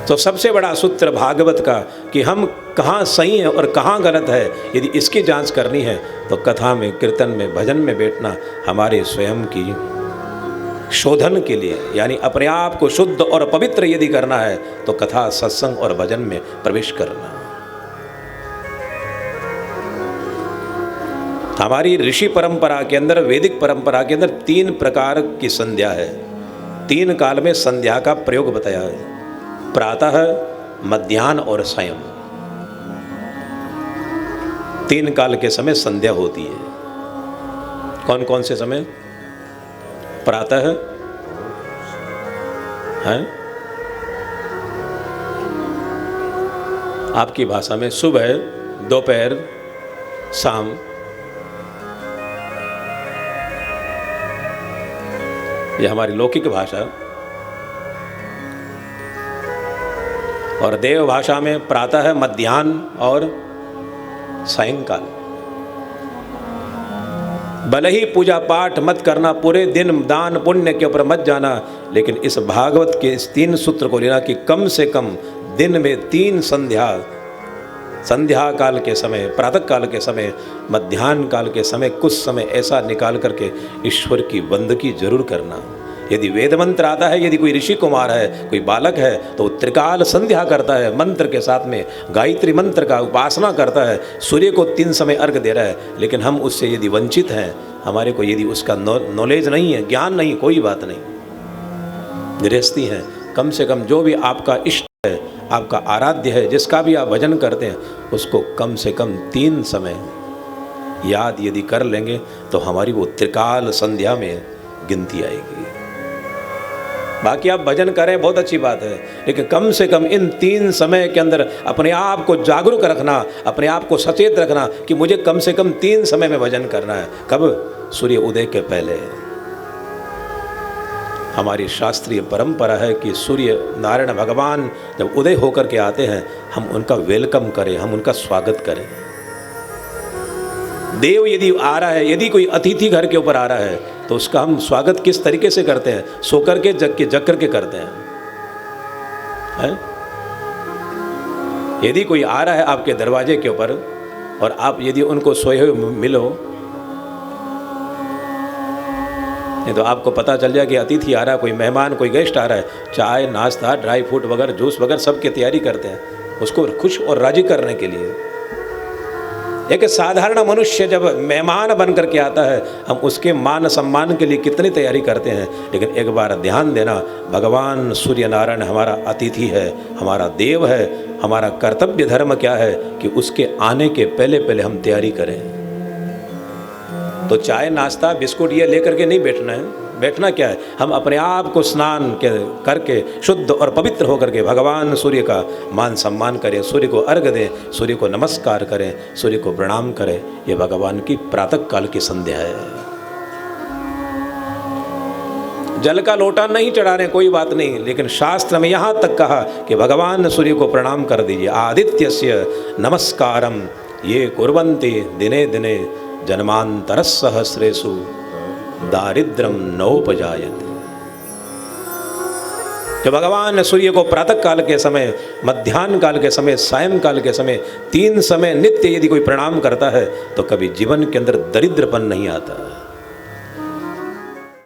तो सबसे बड़ा सूत्र भागवत का कि हम कहाँ सही हैं और कहाँ गलत है, यदि इसकी जांच करनी है तो कथा में, कीर्तन में, भजन में बैठना हमारे स्वयं की शोधन के लिए, यानी अपने आप को शुद्ध और पवित्र यदि करना है तो कथा, सत्संग और भजन में प्रवेश करना। हमारी ऋषि परंपरा के अंदर, वैदिक परंपरा के अंदर 3 प्रकार की संध्या है। 3 काल में संध्या का प्रयोग बताया है, प्रातः, मध्याह्न और सायं। 3 काल के समय संध्या होती है। कौन कौन से समय? प्रातः है, आपकी भाषा में सुबह, दोपहर, शाम। ये हमारी लौकिक भाषा। और देव भाषा में प्रातः, मध्याह्न और सायंकाल। भले ही पूजा पाठ मत करना, पूरे दिन दान पुण्य के ऊपर मत जाना, लेकिन इस भागवत के इस 3 सूत्र को लेना कि कम से कम दिन में 3 संध्या काल के समय, प्रातः काल के समय, मध्याह्न काल के समय, कुछ समय ऐसा निकाल करके ईश्वर की बंदगी जरूर करना। यदि वेद मंत्र आता है, यदि कोई ऋषि कुमार है, कोई बालक है, तो त्रिकाल संध्या करता है, मंत्र के साथ में गायत्री मंत्र का उपासना करता है, सूर्य को 3 समय अर्घ दे रहा है। लेकिन हम उससे यदि वंचित हैं, हमारे को यदि उसका नॉलेज नहीं है, ज्ञान नहीं, कोई बात नहीं। गृहस्थी है, कम से कम जो भी आपका इष्ट है, आपका आराध्य है, जिसका भी आप भजन करते हैं, उसको कम से कम 3 समय याद यदि कर लेंगे तो हमारी वो त्रिकाल संध्या में गिनती आएगी। बाकी आप भजन करें, बहुत अच्छी बात है, लेकिन कम से कम इन 3 समय के अंदर अपने आप को जागरूक रखना, अपने आप को सचेत रखना कि मुझे कम से कम 3 समय में भजन करना है। कब? सूर्य उदय के पहले। हमारी शास्त्रीय परंपरा है कि सूर्य नारायण भगवान जब उदय होकर के आते हैं, हम उनका वेलकम करें, हम उनका स्वागत करें। देव यदि आ रहा है, यदि कोई अतिथि घर के ऊपर आ रहा है, तो उसका हम स्वागत किस तरीके से करते हैं? सो करके, जग करके करते हैं। यदि कोई आ रहा है आपके दरवाजे के ऊपर और आप यदि उनको सोए हुए मिलो, नहीं तो आपको पता चल जाए कि अतिथि आ रहा है, कोई मेहमान, कोई गेस्ट आ रहा है, चाय, नाश्ता, ड्राई फ्रूट वगैरह, जूस वगैरह सब की तैयारी करते हैं उसको खुश और राजी करने के लिए। एक साधारण मनुष्य जब मेहमान बन करके आता है, हम उसके मान सम्मान के लिए कितनी तैयारी करते हैं। लेकिन एक बार ध्यान देना, भगवान सूर्य नारायण हमारा अतिथि है, हमारा देव है। हमारा कर्तव्य धर्म क्या है कि उसके आने के पहले पहले हम तैयारी करें। तो चाय, नाश्ता, बिस्कुट ये लेकर के नहीं बैठना है। बैठना क्या है? हम अपने आप को स्नान करके शुद्ध और पवित्र होकर के भगवान सूर्य का मान सम्मान करें, सूर्य को अर्घ दें, सूर्य को नमस्कार करें, सूर्य को प्रणाम करें। ये भगवान की प्रातः काल की संध्या है। जल का लोटा नहीं चढ़ा रहे, कोई बात नहीं, लेकिन शास्त्र में यहाँ तक कहा कि भगवान सूर्य को प्रणाम कर दीजिए। आदित्यस्य नमस्कारम ये कुर्वन्ति दिने दिने जन्मांतरस्सहस्रेषु दारिद्र्यम नोपजायते। जब भगवान सूर्य को प्रातः काल के समय, मध्याह्न काल के समय, सायं काल के समय 3 समय नित्य यदि कोई प्रणाम करता है तो कभी जीवन के अंदर दरिद्रपन नहीं आता।